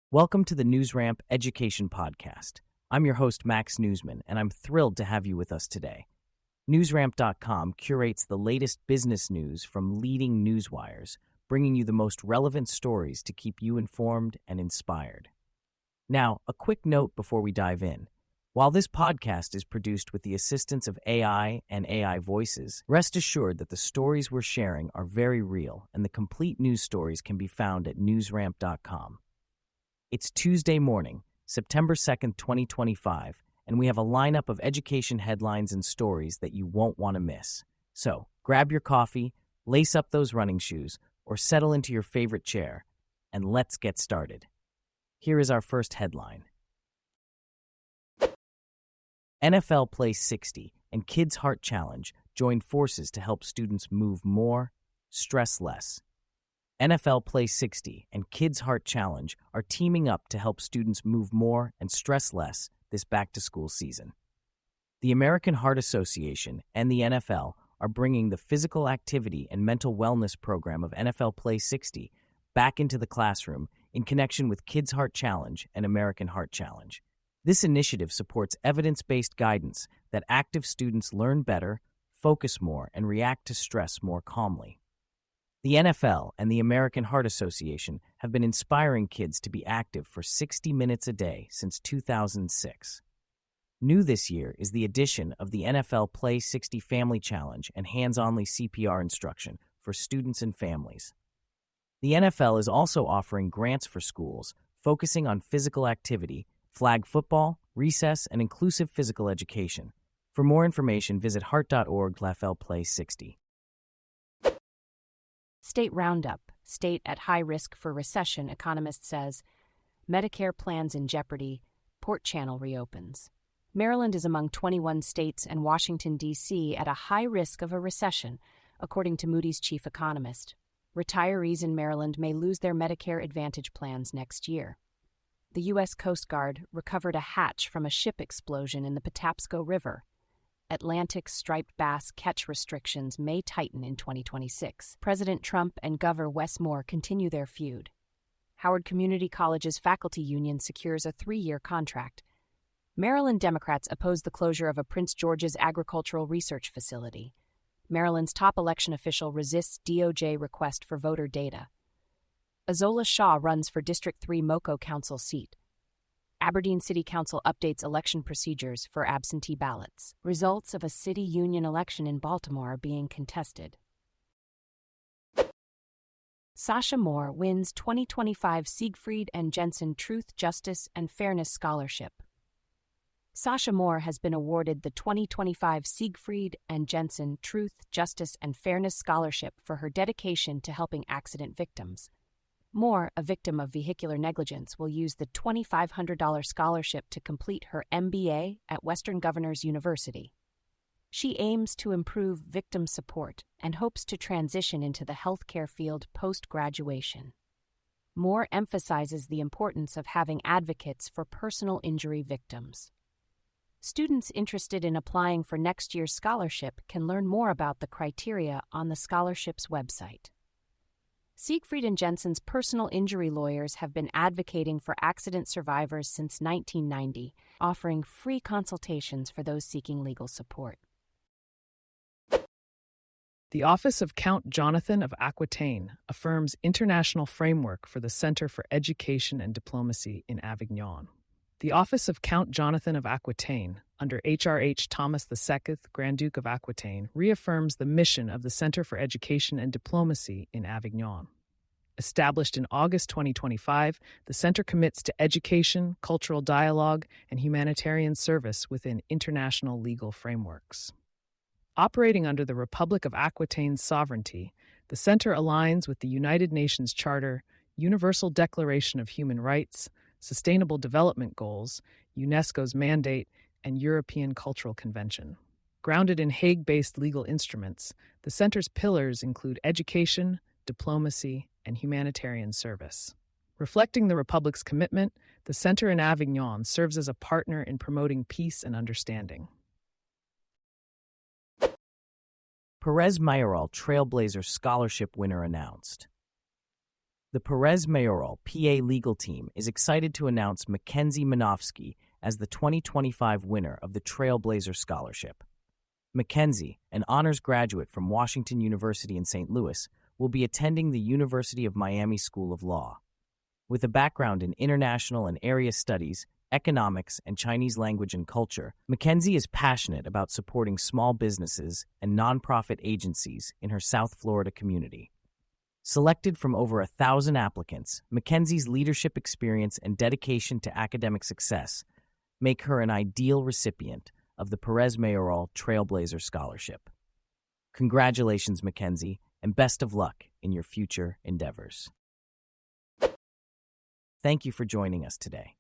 Welcome to the NewsRamp Education Podcast. I'm your host, Max Newsman, and I'm thrilled to have you with us today. NewsRamp.com curates the latest business news from leading newswires, bringing you the most relevant stories to keep you informed and inspired. Now, a quick note before we dive in. While this podcast is produced with the assistance of AI and AI voices, rest assured that the stories we're sharing are very real, and the complete news stories can be found at NewsRamp.com. It's Tuesday morning, September 2nd, 2025, and we have a lineup of education headlines and stories that you won't want to miss. So, grab your coffee, lace up those running shoes, or settle into your favorite chair, and let's get started. Here is our first headline. NFL Play 60 and Kids Heart Challenge join forces to help students move more, stress less. NFL Play 60 and Kids Heart Challenge are teaming up to help students move more and stress less this back-to-school season. The American Heart Association and the NFL are bringing the physical activity and mental wellness program of NFL Play 60 back into the classroom in connection with Kids Heart Challenge and American Heart Challenge. This initiative supports evidence-based guidance that active students learn better, focus more, and react to stress more calmly. The NFL and the American Heart Association have been inspiring kids to be active for 60 minutes a day since 2006. New this year is the addition of the NFL Play 60 Family Challenge and hands-only CPR instruction for students and families. The NFL is also offering grants for schools focusing on physical activity, flag football, recess, and inclusive physical education. For more information, visit heart.org/FLPlay60. State Roundup. State at high risk for recession, economist says. Medicare plans in jeopardy. Port Channel reopens. Maryland is among 21 states and Washington, D.C. at a high risk of a recession, according to Moody's chief economist. Retirees in Maryland may lose their Medicare Advantage plans next year. The U.S. Coast Guard recovered a hatch from a ship explosion in the Patapsco River. Atlantic striped bass catch restrictions may tighten in 2026. President Trump and Governor Wes Moore continue their feud. Howard Community College's faculty union secures a 3-year contract. Maryland Democrats oppose the closure of a Prince George's agricultural research facility. Maryland's top election official resists DOJ request for voter data. Azola Shaw runs for District 3 Moco Council seat. Aberdeen City Council updates election procedures for absentee ballots. Results of a city union election in Baltimore are being contested. Sasha Moore wins 2025 Siegfried and Jensen Truth, Justice, and Fairness Scholarship. Sasha Moore has been awarded the 2025 Siegfried and Jensen Truth, Justice, and Fairness Scholarship for her dedication to helping accident victims. Moore, a victim of vehicular negligence, will use the $2,500 scholarship to complete her MBA at Western Governors University. She aims to improve victim support and hopes to transition into the healthcare field post-graduation. Moore emphasizes the importance of having advocates for personal injury victims. Students interested in applying for next year's scholarship can learn more about the criteria on the scholarship's website. Siegfried and Jensen's personal injury lawyers have been advocating for accident survivors since 1990, offering free consultations for those seeking legal support. The Office of Count Jonathan of Aquitaine affirms international framework for the Center for Education and Diplomacy in Avignon. The Office of Count Jonathan of Aquitaine, under H.R.H. Thomas II, Grand Duke of Aquitaine, reaffirms the mission of the Center for Education and Diplomacy in Avignon. Established in August 2025, the center commits to education, cultural dialogue, and humanitarian service within international legal frameworks. Operating under the Republic of Aquitaine's sovereignty, the center aligns with the United Nations Charter, Universal Declaration of Human Rights, Sustainable Development Goals, UNESCO's mandate, and European Cultural Convention. Grounded in Hague-based legal instruments, the center's pillars include education, diplomacy, and humanitarian service. Reflecting the Republic's commitment, the Center in Avignon serves as a partner in promoting peace and understanding. Perez Mayoral Trailblazer Scholarship winner announced. The Perez Mayoral PA legal team is excited to announce Mackenzie Manofsky as the 2025 winner of the Trailblazer Scholarship. Mackenzie, an honors graduate from Washington University in St. Louis, will be attending the University of Miami School of Law. With a background in international and area studies, economics, and Chinese language and culture, Mackenzie is passionate about supporting small businesses and nonprofit agencies in her South Florida community. Selected from over 1,000 applicants, Mackenzie's leadership experience and dedication to academic success make her an ideal recipient of the Perez Mayoral Trailblazer Scholarship. Congratulations, Mackenzie, and best of luck in your future endeavors. Thank you for joining us today.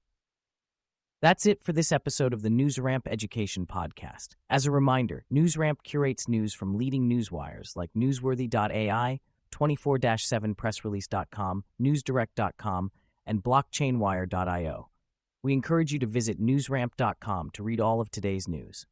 That's it for this episode of the NewsRamp Education Podcast. As a reminder, NewsRamp curates news from leading newswires like Newsworthy.ai, 24/7pressrelease.com, newsdirect.com, and blockchainwire.io. We encourage you to visit newsramp.com to read all of today's news.